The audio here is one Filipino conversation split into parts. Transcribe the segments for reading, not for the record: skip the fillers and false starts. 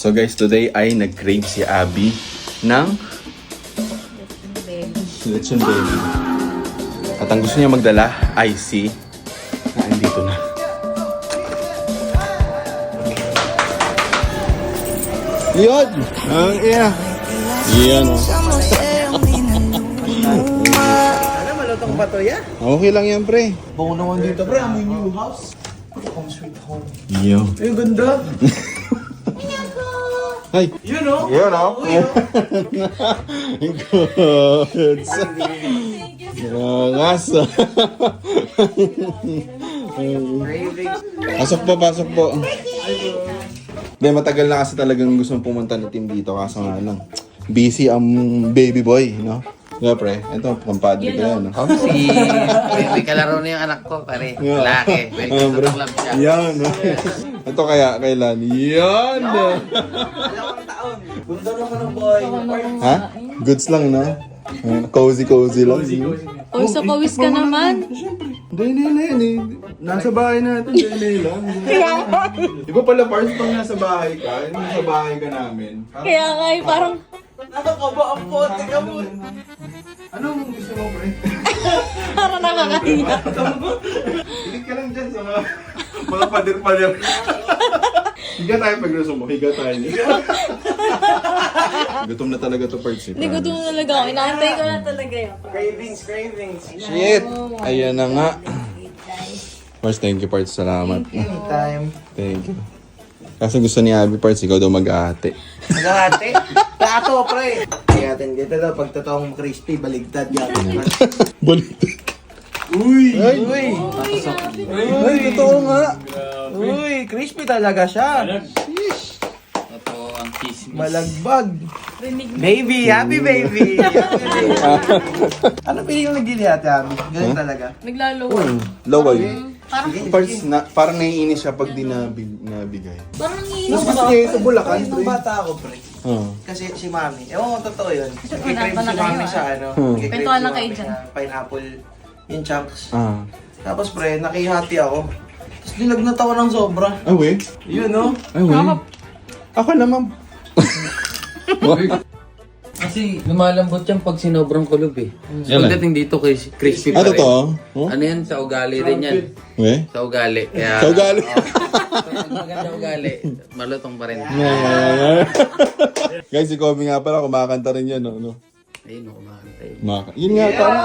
So guys, today ay nag-crave si Abby ng lechon belly. At ang gusto niya magdala ay si andito na. Yun! Ang iya! Yan o. Ano, malutong pa to ya? Okay lang yan, pre. Bango naman dito, pre. Amoy new house. Home sweet home. Yo. Ay, ganda. Ay! Yun o. Yun o. Good. Ngasa. Pasok po, pasok po. Hindi, matagal na kasi talagang gustong pumunta ni Tim dito. Kaso nga lang, busy ang baby boy, no? Yeah, pre. Ito, pampadre ko yan, no? Si may kalaro na yung anak ko, pare. Yeah. Lalaki. Welcome to the club siya. Yan, no? Ito kaya, kailan? Yan! Dalawang taon. Ganda naman ng boy. Ha? Goods lang, no? Cozy lang. Oy, sa pawis ka naman. Dahil na yan eh. Nasa bahay natin, dahil lang. Iba pala, Pars, pag nasa bahay ka, nasa bahay ka namin. Kaya nga eh, parang Nakakaba ang pote ka mo. Anong gusto mo, pre? parang nakakahiya. Hilig ka lang dyan sa mga padir-padir. Higa tayo pag gusto mo. Higa tayo. Gutom na talaga to, Parts. Hindi ko doon talaga ako. Inaantay ko na talaga yun. Cravings. Shit! Ayan na nga. Parts, thank you, Parts. Salamat. Anytime. Thank you. Kasi gusto ni Abby, Parts, ikaw daw mag-ate. Nagahati. Tato, pre. Kaya natin dito daw, pag totoong crispy, baligtad yan. Balik. Uy! Ay! Uy! Ay, totoo nga. Uy! Crispy talaga siya. Ito ang chismis. Malagbag. Baby! Happy baby! Happy baby! Ano pili yung nagdili ate Abby? Ganun talaga. Naglalo. Laway. Parang, Parts, parang naiinis siya pag di nabigay. parang Mas nangiinis gusto ako. niya yung sa Bulacan, Nung pre. bata ako, pre. Oh. Kasi si Mami, ewan ko totoo yun. Nag-crave Wala si kayo, Mami ah. sa ano. nag-crave Kwentuhan si lang kayo Mami dyan. na pineapple, yung chunks. Ah. Tapos pre, nakihati ako. Tapos nilagnat ako ng sobra. Ay, we? Yun no? Ay, we? Ako naman. Kasi lumalambot yan pag sinobrang kulob eh. Yan Pagdating dito kay crispy Ah, pa rin. totoo? Oh? Ano yan? Sa ugali rin yan. We? Sa ugali. Kaya, Sa ugali. Pag maganda ugali, malutong pa rin. Guys, si Kobe nga pala, kumakanta rin yan, no? Ayun, kumakantay. Yun nga, parang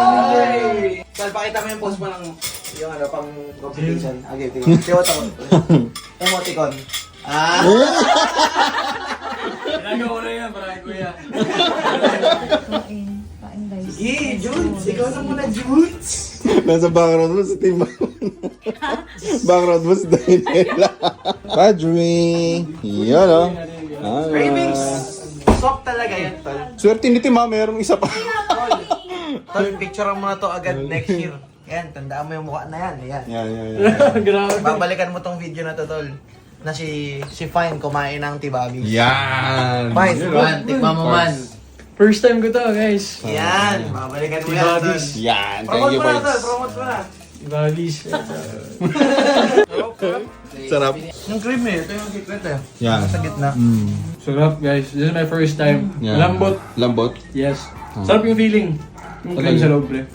Sal, pakita mo yung post mo ng yung ano, pang competition. Okay, tingnan. Siwat ako. Emoticon. Ah! Kain guys. Sige, Judes! Ikaw na muna, Judes! nasa background mo si Tim. Background mo si Daniela. Padre! Yan, oh. Cravings! Soft talaga yan, tol. Swerte ni Tim, ha? Merong isa pa. Tol, picture mo na to agad next year. Yan, tandaan mo yung mukha na yan. Yan. Yan. Babalikan mo tong video na to, tol. Na si Fine kumain ng tibabi. Yan. Fine, Man, tikman mo man. First time ko to, guys. Yan, babalikan mo yan, tol. Tibabis. Yan. Thank Promote you, mo na, tol. Parts. Promote mo na. Ibagis. Sarap. Yung cream eh, ito yung secret eh. Yan. Sa gitna. Sarap, guys. This is my first time. Yan. Lambot. Lambot? Yes. Sarap yung feeling. Yung cream Talaga? sa loob, pre.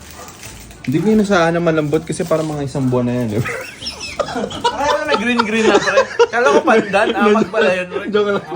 Hindi ko inasahan na malambot kasi parang mga isang buwan na yan. Kaya na green na pre. Kala ko pandan, amag pala yun. Joke lang.